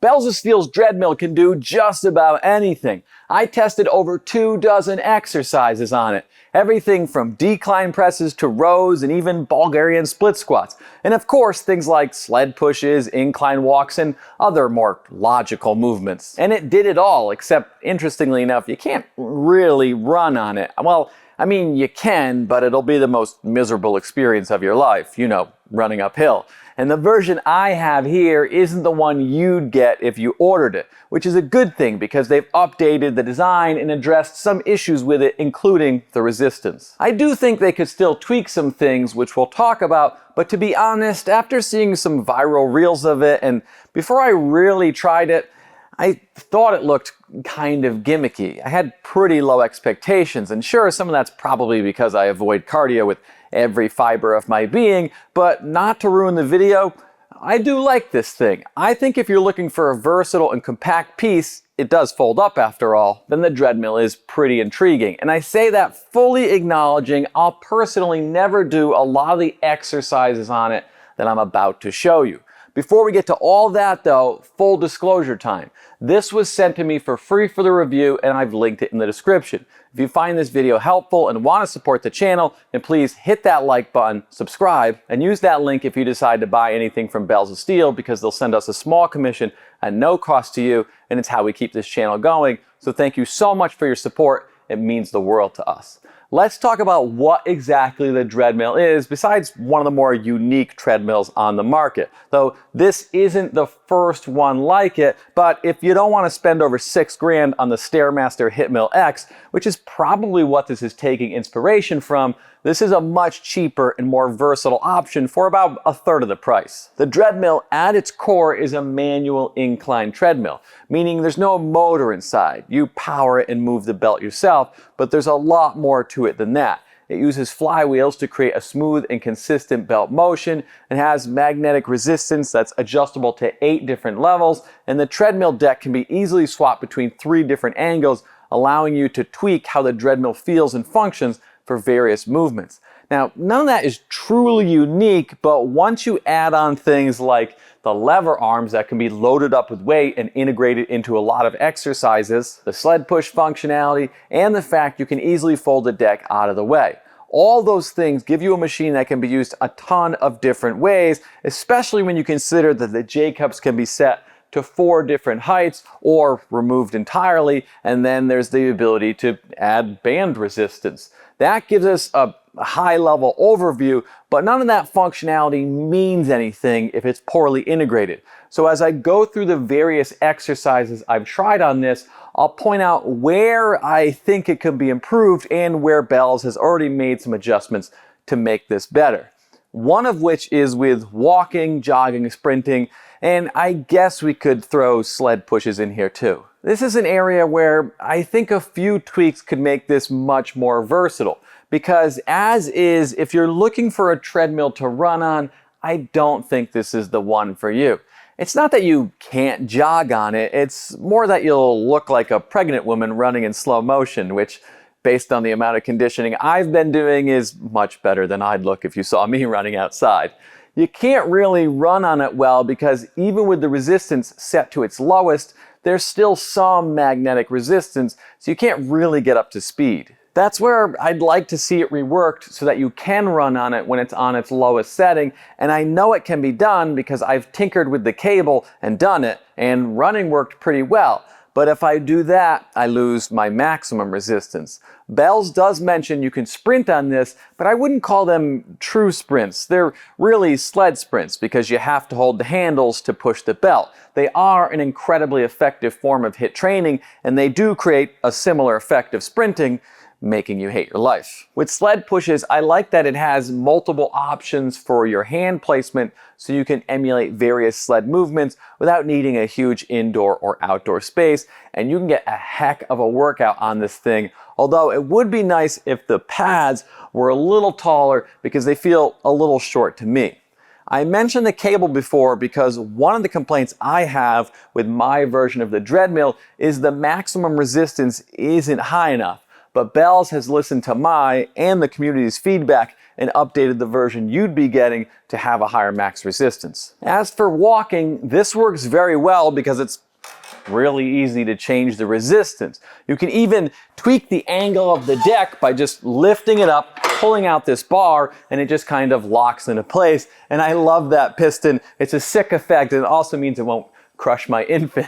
Bells of Steel's Dreadmill can do just about anything. I tested over 24 exercises on it. Everything from decline presses to rows and even Bulgarian split squats. And of course, things like sled pushes, incline walks, and other more logical movements. And it did it all, except interestingly enough, you can't really run on it. Well, I mean, you can, but it'll be the most miserable experience of your life, you know, running uphill. And the version I have here isn't the one you'd get if you ordered it, which is a good thing because they've updated the design and addressed some issues with it, including the resistance. I do think they could still tweak some things, which we'll talk about, but to be honest, after seeing some viral reels of it and before I really tried it, I thought it looked kind of gimmicky. I had pretty low expectations, and sure, some of that's probably because I avoid cardio with every fiber of my being, but not to ruin the video, I do like this thing. I think if you're looking for a versatile and compact piece, it does fold up after all, then the Dreadmill is pretty intriguing. And I say that fully acknowledging I'll personally never do a lot of the exercises on it that I'm about to show you. Before we get to all that though, full disclosure time. This was sent to me for free for the review and I've linked it in the description. If you find this video helpful and want to support the channel, then please hit that like button, subscribe, and use that link if you decide to buy anything from Bells of Steel because they'll send us a small commission at no cost to you, and it's how we keep this channel going. So thank you so much for your support. It means the world to us. Let's talk about what exactly the Dreadmill is, besides one of the more unique treadmills on the market. Though this isn't the first one like it, but if you don't want to spend over $6 grand on the Stairmaster Hitmill X, which is probably what this is taking inspiration from, this is a much cheaper and more versatile option for about a third of the price. The Dreadmill at its core is a manual incline treadmill, meaning there's no motor inside. You power it and move the belt yourself, but there's a lot more to it than that. It uses flywheels to create a smooth and consistent belt motion and has magnetic resistance that's adjustable to 8 different levels, and the treadmill deck can be easily swapped between 3 different angles, allowing you to tweak how the Dreadmill feels and functions for various movements. Now, none of that is truly unique, but once you add on things like the lever arms that can be loaded up with weight and integrated into a lot of exercises, the sled push functionality, and the fact you can easily fold the deck out of the way. All those things give you a machine that can be used a ton of different ways, especially when you consider that the J-cups can be set to 4 different heights or removed entirely, and then there's the ability to add band resistance. That gives us a high-level overview, but none of that functionality means anything if it's poorly integrated. So as I go through the various exercises I've tried on this, I'll point out where I think it could be improved and where Bells has already made some adjustments to make this better. One of which is with walking, jogging, sprinting, and I guess we could throw sled pushes in here too. This is an area where I think a few tweaks could make this much more versatile, because as is, if you're looking for a treadmill to run on, I don't think this is the one for you. It's not that you can't jog on it, it's more that you'll look like a pregnant woman running in slow motion, which, based on the amount of conditioning I've been doing, is much better than I'd look if you saw me running outside. You can't really run on it well because even with the resistance set to its lowest, there's still some magnetic resistance, so you can't really get up to speed. That's where I'd like to see it reworked so that you can run on it when it's on its lowest setting, and I know it can be done because I've tinkered with the cable and done it, and running worked pretty well. But if I do that, I lose my maximum resistance. Bells does mention you can sprint on this, but I wouldn't call them true sprints. They're really sled sprints because you have to hold the handles to push the belt. They are an incredibly effective form of HIIT training, and they do create a similar effect of sprinting, making you hate your life. With sled pushes, I like that it has multiple options for your hand placement so you can emulate various sled movements without needing a huge indoor or outdoor space, and you can get a heck of a workout on this thing, although it would be nice if the pads were a little taller because they feel a little short to me. I mentioned the cable before because one of the complaints I have with my version of the Dreadmill is the maximum resistance isn't high enough. But Bells has listened to my and the community's feedback and updated the version you'd be getting to have a higher max resistance. As for walking, this works very well because it's really easy to change the resistance. You can even tweak the angle of the deck by just lifting it up, pulling out this bar, and it just kind of locks into place. And I love that piston. It's a sick effect, and it also means it won't crush my infant.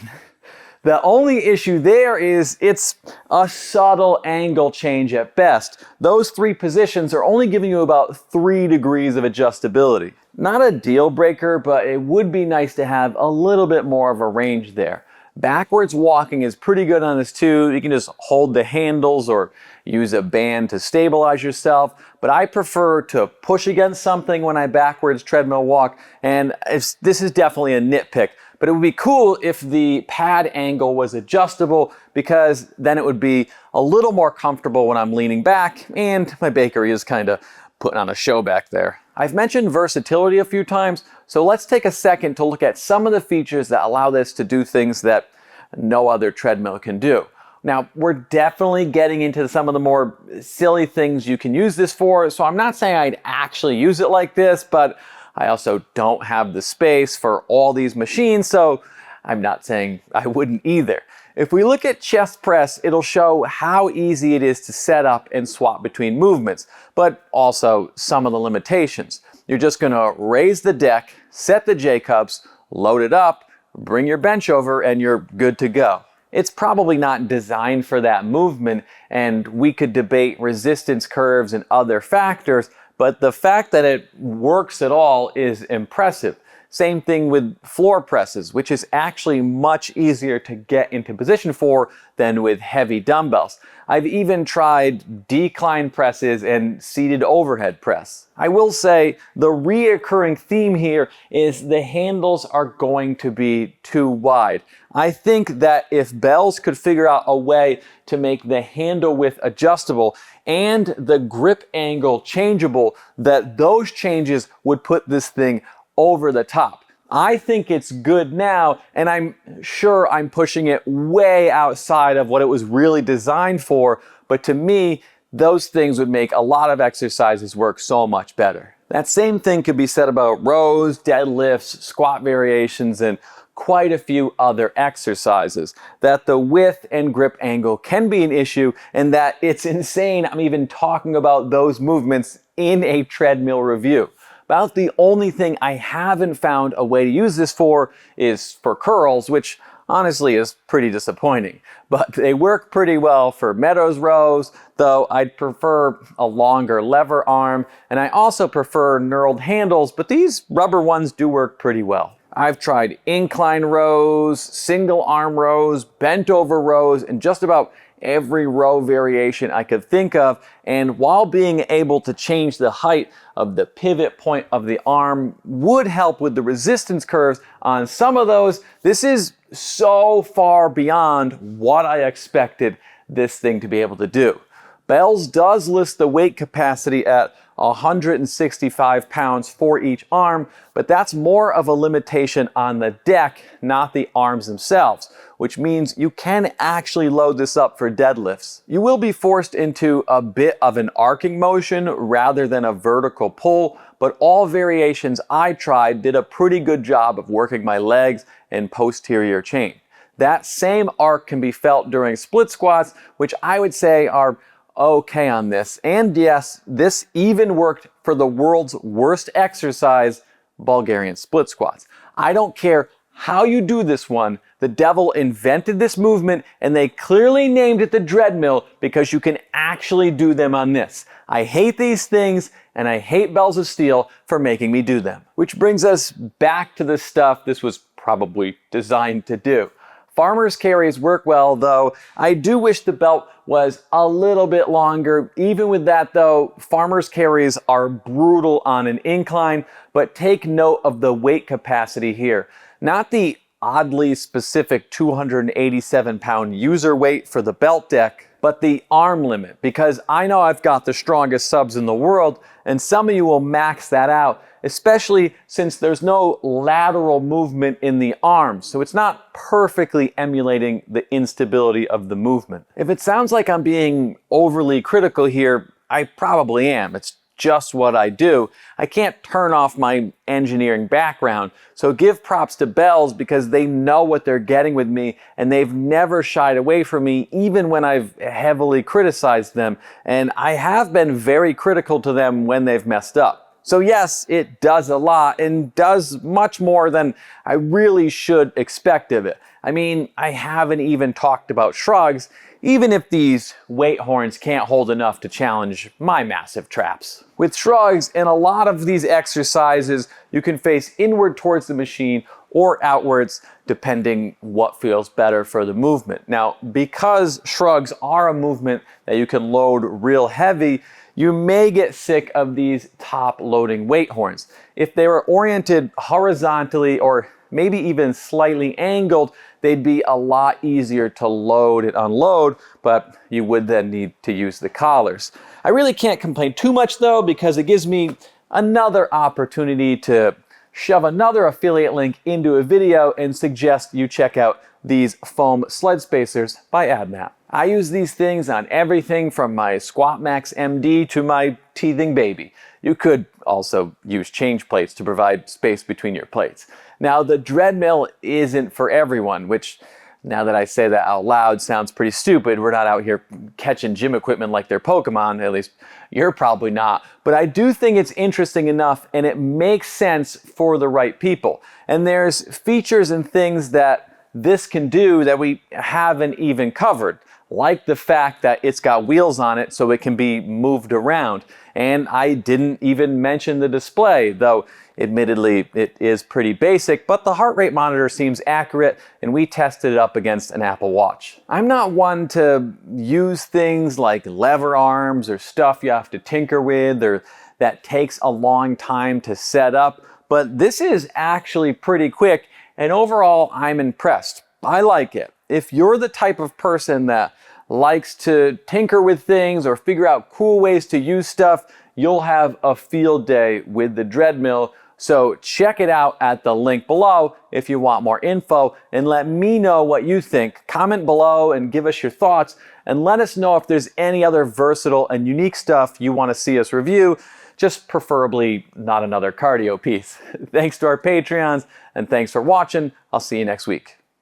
The only issue there is it's a subtle angle change at best. Those three positions are only giving you about 3 degrees of adjustability. Not a deal breaker, but it would be nice to have a little bit more of a range there. Backwards walking is pretty good on this too. You can just hold the handles or use a band to stabilize yourself, but I prefer to push against something when I backwards treadmill walk, and this is definitely a nitpick, but it would be cool if the pad angle was adjustable, because then it would be a little more comfortable when I'm leaning back, and my bakery is kind of putting on a show back there. I've mentioned versatility a few times, so let's take a second to look at some of the features that allow this to do things that no other treadmill can do. Now, we're definitely getting into some of the more silly things you can use this for, so I'm not saying I'd actually use it like this, but I also don't have the space for all these machines, so I'm not saying I wouldn't either. If we look at chest press, it'll show how easy it is to set up and swap between movements, but also some of the limitations. You're just gonna raise the deck, set the J-cups, load it up, bring your bench over, and you're good to go. It's probably not designed for that movement, and we could debate resistance curves and other factors, but the fact that it works at all is impressive. Same thing with floor presses, which is actually much easier to get into position for than with heavy dumbbells. I've even tried decline presses and seated overhead press. I will say the reoccurring theme here is the handles are going to be too wide. I think that if Bells could figure out a way to make the handle width adjustable and the grip angle changeable, that those changes would put this thing over the top. I think it's good now, and I'm sure I'm pushing it way outside of what it was really designed for, but to me, those things would make a lot of exercises work so much better. That same thing could be said about rows, deadlifts, squat variations, and quite a few other exercises. That the width and grip angle can be an issue, and that it's insane I'm even talking about those movements in a treadmill review. About the only thing I haven't found a way to use this for is for curls, which honestly is pretty disappointing. But they work pretty well for Meadows rows, though I'd prefer a longer lever arm, and I also prefer knurled handles, but these rubber ones do work pretty well. I've tried incline rows, single arm rows, bent over rows, and just about every row variation I could think of, and while being able to change the height of the pivot point of the arm would help with the resistance curves on some of those, this is so far beyond what I expected this thing to be able to do. Bells does list the weight capacity at 165 pounds for each arm, but that's more of a limitation on the deck, not the arms themselves, which means you can actually load this up for deadlifts. You will be forced into a bit of an arcing motion rather than a vertical pull, but all variations I tried did a pretty good job of working my legs and posterior chain. That same arc can be felt during split squats, which I would say are okay on this. And yes, this even worked for the world's worst exercise, Bulgarian split squats. I don't care how you do this one, the devil invented this movement and they clearly named it the Dreadmill because you can actually do them on this. I hate these things and I hate Bells of Steel for making me do them. Which brings us back to the stuff this was probably designed to do. Farmer's carries work well, though I do wish the belt was a little bit longer. Even with that though, farmer's carries are brutal on an incline, but take note of the weight capacity here. Not the oddly specific 287 pound user weight for the belt deck, but the arm limit, because I know I've got the strongest subs in the world, and some of you will max that out, especially since there's no lateral movement in the arms, so it's not perfectly emulating the instability of the movement. If it sounds like I'm being overly critical here, I probably am. It's just what I do. I can't turn off my engineering background. So give props to Bells because they know what they're getting with me and they've never shied away from me even when I've heavily criticized them. And I have been very critical to them when they've messed up. So yes, it does a lot and does much more than I really should expect of it. I mean, I haven't even talked about Shrugs, even if these weight horns can't hold enough to challenge my massive traps. With Shrugs and a lot of these exercises, you can face inward towards the machine or outwards, depending what feels better for the movement. Now, because Shrugs are a movement that you can load real heavy, you may get sick of these top loading weight horns. If they were oriented horizontally or maybe even slightly angled, they'd be a lot easier to load and unload, but you would then need to use the collars. I really can't complain too much though, because it gives me another opportunity to shove another affiliate link into a video and suggest you check out these foam sled spacers by AdMap. I use these things on everything from my Squat Max MD to my teething baby. You could also use change plates to provide space between your plates. Now, the Dreadmill isn't for everyone, which, now that I say that out loud, sounds pretty stupid. We're not out here catching gym equipment like they're Pokemon, at least you're probably not. But I do think it's interesting enough and it makes sense for the right people. And there's features and things that this can do that we haven't even covered, like the fact that it's got wheels on it so it can be moved around. And I didn't even mention the display, though admittedly it is pretty basic, but the heart rate monitor seems accurate and we tested it up against an Apple Watch. I'm not one to use things like lever arms or stuff you have to tinker with or that takes a long time to set up, but this is actually pretty quick and overall I'm impressed. I like it. If you're the type of person that likes to tinker with things or figure out cool ways to use stuff, you'll have a field day with the Dreadmill. So check it out at the link below if you want more info and let me know what you think. Comment below and give us your thoughts and let us know if there's any other versatile and unique stuff you want to see us review, just preferably not another cardio piece. Thanks to our Patreons and thanks for watching. I'll see you next week.